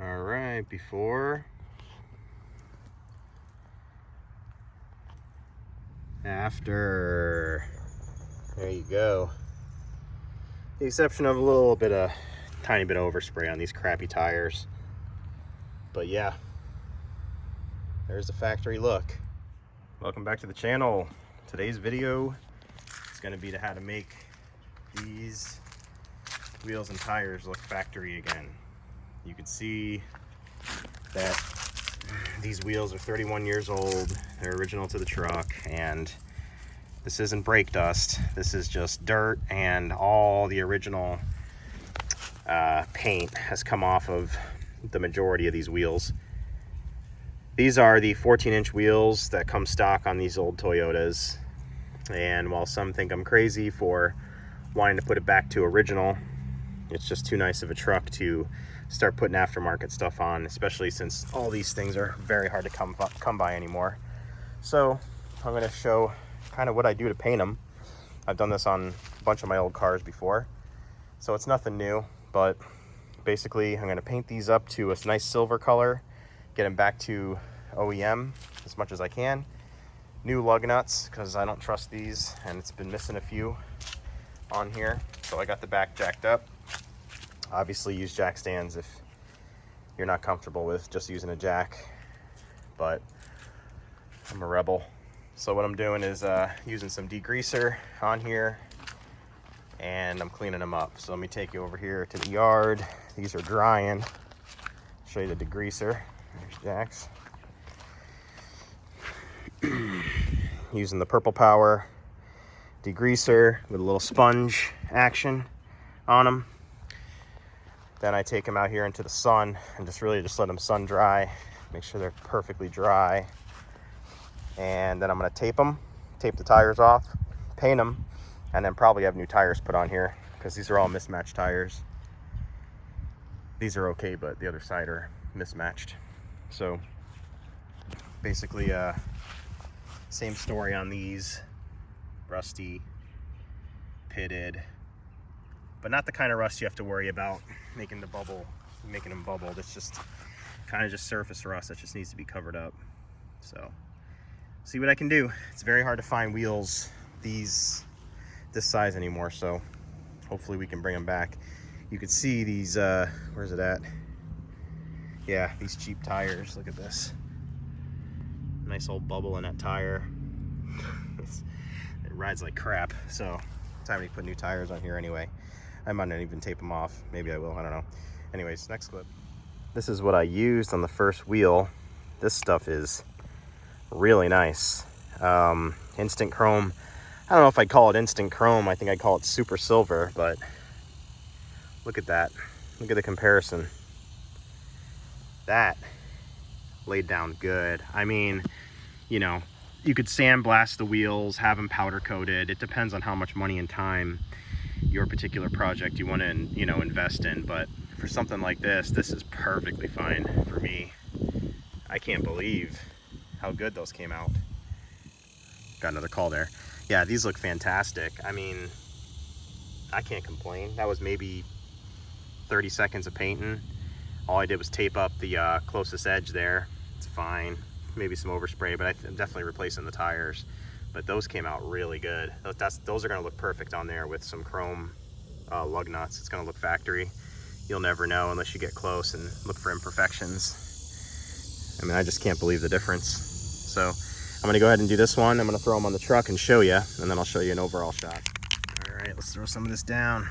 All right, before, after, there you go. The exception of a little bit of, tiny bit of overspray on these crappy tires. But yeah, there's the factory look. Welcome back to the channel. Today's video is going to be how to make these wheels and tires look factory again. You can see that these wheels are 31 years old. They're original to the truck, and this isn't brake dust. This is just dirt, and all the original paint has come off of the majority of these wheels. These are the 14-inch wheels that come stock on these old Toyotas, and while some think I'm crazy for wanting to put it back to original, it's just too nice of a truck to start putting aftermarket stuff on, especially since all these things are very hard to come by anymore. So I'm going to show kind of what I do to paint them. I've done this on a bunch of my old cars before, so it's nothing new, but basically I'm going to paint these up to a nice silver color, get them back to OEM as much as I can. New lug nuts, because I don't trust these, and it's been missing a few on here, so I got the back jacked up. Obviously use jack stands if you're not comfortable with just using a jack, but I'm a rebel. So what I'm doing is using some degreaser on here, and I'm cleaning them up. So let me take you over here to the yard. These are drying. Show you the degreaser. There's Jack's. Using the Purple Power degreaser with a little sponge action on them. Then I take them out here into the sun and just let them sun dry. Make sure they're perfectly dry. And then I'm gonna tape the tires off, paint them, and then probably have new tires put on here because these are all mismatched tires. These are okay, but the other side are mismatched. So basically, same story on these. Rusty, pitted, but not the kind of rust you have to worry about making them bubble. That's just kind of just surface rust that just needs to be covered up. So see what I can do. It's very hard to find wheels this size anymore, so hopefully we can bring them back. You can see these, where's it at? Yeah, these cheap tires. Look at this. Nice old bubble in that tire. It rides like crap, so time to put new tires on here anyway. I might not even tape them off. Maybe I will, I don't know. Anyways, next clip. This is what I used on the first wheel. This stuff is really nice. Instant chrome. I don't know if I'd call it instant chrome. I think I'd call it super silver, but look at that. Look at the comparison. That laid down good. I mean, you know, you could sandblast the wheels, have them powder coated. It depends on how much money and time your particular project you want to, invest in. But for something like this is perfectly fine for me. I can't believe how good those came out. Got another call there. Yeah, these look fantastic. I mean, I can't complain. That was maybe 30 seconds of painting. All I did was tape up the closest edge there. It's fine. Maybe some overspray, but I'm definitely replacing the tires. But those came out really good. Those are gonna look perfect on there with some chrome lug nuts. It's gonna look factory. You'll never know unless you get close and look for imperfections. I mean, I just can't believe the difference. So I'm gonna go ahead and do this one. I'm gonna throw them on the truck and show you, and then I'll show you an overall shot. All right, let's throw some of this down.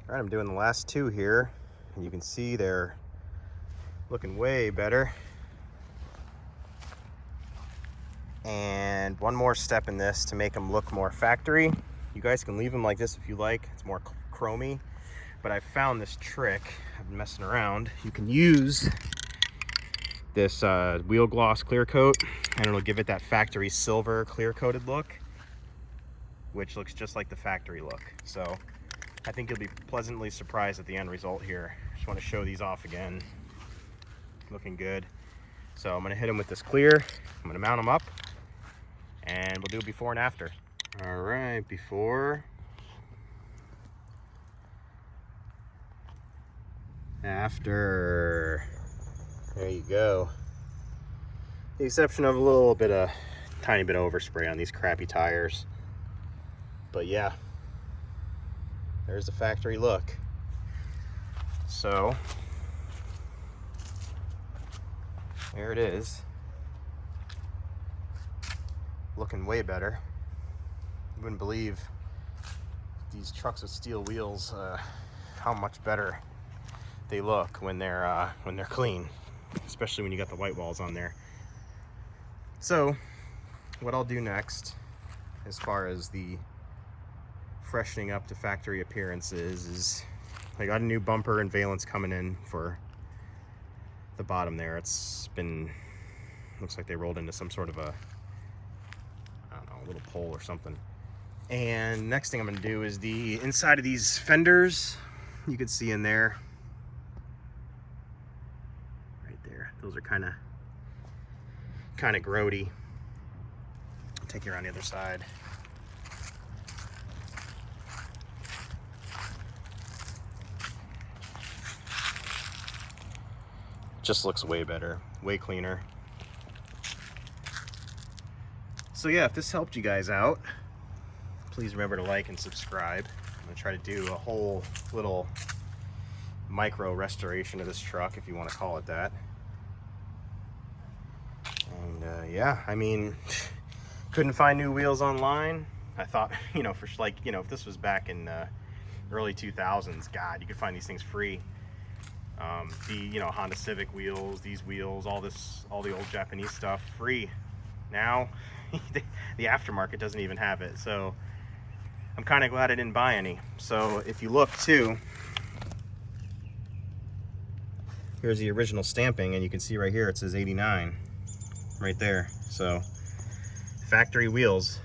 All right, I'm doing the last two here, and you can see they're looking way better. And one more step in this to make them look more factory. You guys can leave them like this if you like. It's more chromy. But I found this trick. I've been messing around. You can use this wheel gloss clear coat, and it'll give it that factory silver clear coated look, which looks just like the factory look. So I think you'll be pleasantly surprised at the end result here. Just want to show these off again. Looking good. So I'm going to hit them with this clear. I'm going to mount them up, and we'll do a before and after. All right, before, after. There you go. The exception of a little bit of, tiny bit of overspray on these crappy tires. But yeah, there's the factory look. So there it is. Looking way better. You wouldn't believe these trucks with steel wheels, how much better they look when they're clean, especially when you got the white walls on there. So what I'll do next, as far as the freshening up to factory appearances, is I got a new bumper and valence coming in for the bottom there. It's been, looks like they rolled into some sort of a, I don't know, a little pole or something. And next thing I'm going to do is the inside of these fenders. You can see in there, right there, those are kind of grody. I'll take you around the other side. Just looks way better, way cleaner. So yeah, if this helped you guys out, please remember to like and subscribe. I'm gonna try to do a whole little micro restoration of this truck, if you want to call it that. And yeah, I mean, couldn't find new wheels online. I thought, you know, for like, you know, if this was back in early 2000s, God, you could find these things free. The, you know, Honda Civic wheels, these wheels, all the old Japanese stuff, free. Now, the aftermarket doesn't even have it. So I'm kind of glad I didn't buy any. So if you look too, here's the original stamping, and you can see right here it says 89 right there. So factory wheels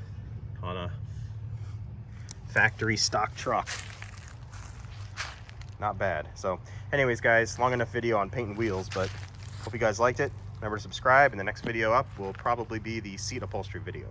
on a factory stock truck. Not bad. So anyways, guys, long enough video on painting wheels, but hope you guys liked it. Remember to subscribe, and the next video up will probably be the seat upholstery video.